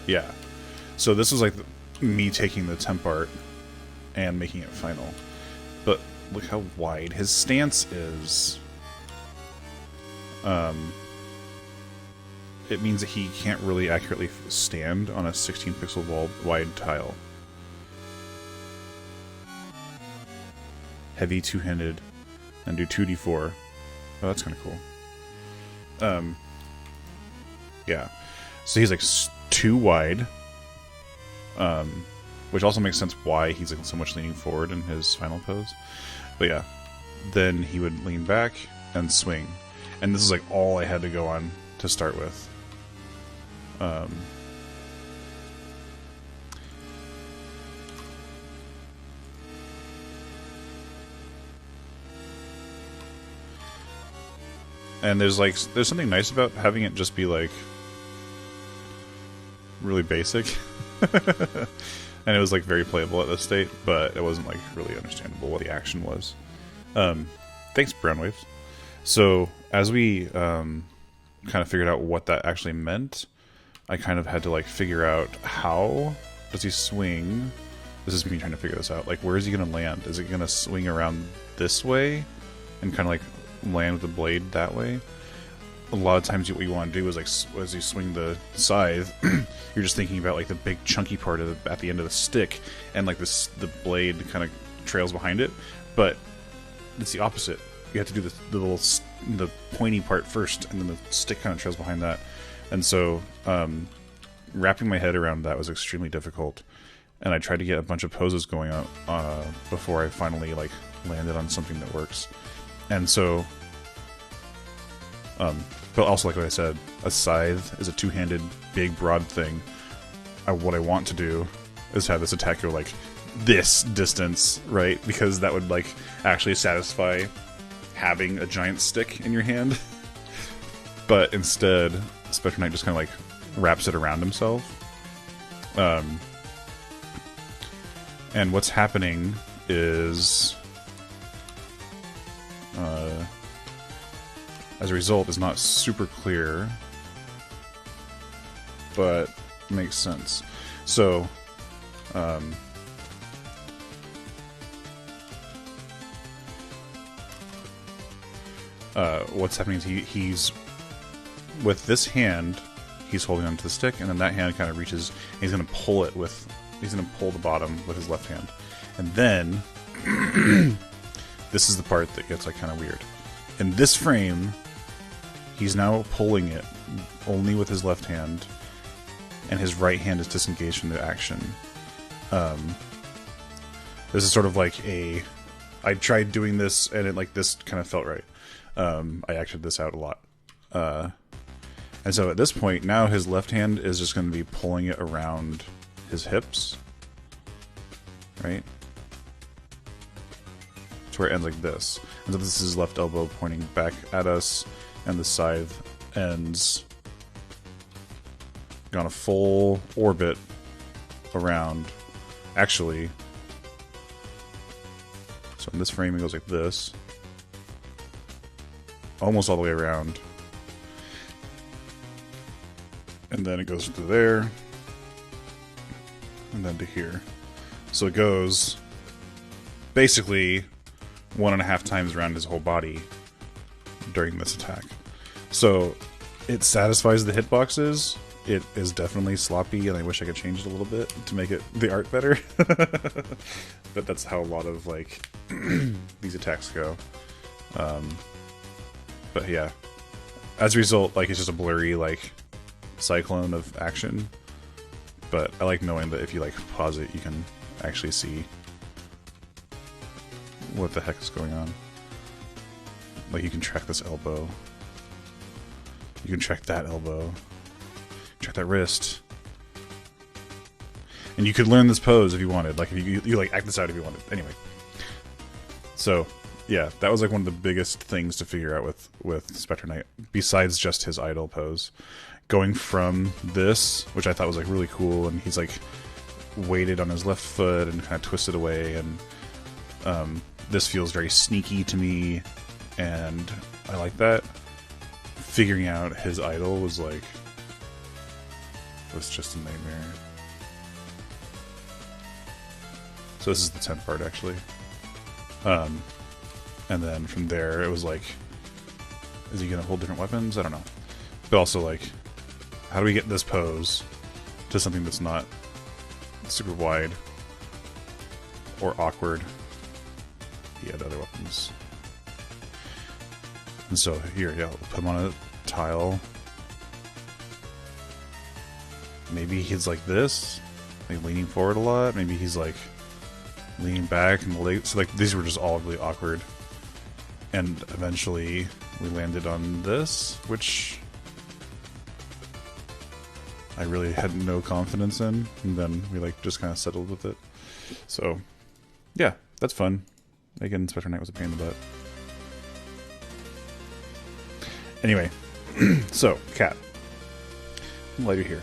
Yeah. So this was like me taking the temp art and making it final. But look how wide his stance is. It means that he can't really accurately stand on a 16 pixel wide tile. Heavy two-handed and do 2d4. Oh, that's kind of cool. Yeah. So he's like too wide. Which also makes sense why he's like so much leaning forward in his final pose. But yeah. Then he would lean back and swing. And this is like all I had to go on to start with. And there's something nice about having it just be like really basic. And it was like very playable at this state, but it wasn't like really understandable what the action was. Thanks, Brownwaves. So as we kind of figured out what that actually meant, I kind of had to like figure out how does he swing. This is me trying to figure this out. Like, where is he going to land? Is it going to swing around this way and kind of like land with the blade that way? A lot of times what you want to do is like as you swing the scythe, you're just thinking about like the big chunky part of at the end of the stick, and like the blade kind of trails behind it. But it's the opposite. You have to do the pointy part first, and then the stick kind of trails behind that. And so wrapping my head around that was extremely difficult, and I tried to get a bunch of poses going on before I finally like landed on something that works. And so but also, like what I said, a scythe is a two-handed, big, broad thing. What I want to do is have this attack go like this distance, right? Because that would like actually satisfy having a giant stick in your hand. But instead, Specter Knight just kind of like wraps it around himself. And what's happening is, as a result, is not super clear, but makes sense. So, what's happening is he's with this hand, he's holding onto the stick, and then that hand kind of reaches, and he's going to pull it with, he's going to pull the bottom with his left hand. And then, this is the part that gets like kind of weird. In this frame, he's now pulling it only with his left hand, and his right hand is disengaged from the action. This is sort of like I tried doing this, and it like this kind of felt right. I acted this out a lot. And so at this point, now his left hand is just going to be pulling it around his hips, right? To where it ends like this. And so this is his left elbow pointing back at us, and the scythe ends on a full orbit around. Actually, so in this frame it goes like this, almost all the way around, and then it goes to there, and then to here. So it goes basically 1.5 times around his whole body during this attack. So it satisfies the hitboxes. It is definitely sloppy, and I wish I could change it a little bit to make it the art better. But that's how a lot of like these attacks go. But yeah, as a result, like it's just a blurry like cyclone of action. But I like knowing that if you like pause it, you can actually see what the heck is going on. Like you can track this elbow. You can track that elbow. Track that wrist. And you could learn this pose if you wanted. Like if you like act this out if you wanted. Anyway. So yeah, that was like one of the biggest things to figure out with Specter Knight, besides just his idle pose. Going from this, which I thought was like really cool, and he's like weighted on his left foot and kind of twisted away, and this feels very sneaky to me, and I like that. Figuring out his idle was like was just a nightmare. So this is the 10th part, actually. And then from there, it was like, is he gonna hold different weapons? I don't know. But also, like, how do we get this pose to something that's not super wide or awkward? He had other weapons. And so here, yeah, we'll put him on a tile. Maybe he's like this, like leaning forward a lot. Maybe he's like leaning back and the legs. So like these were just all really awkward. And eventually we landed on this, which I really had no confidence in. And then we like just kind of settled with it. So yeah, that's fun. Again, Specter Knight was a pain in the butt. Anyway, so cat, I'm glad you're here.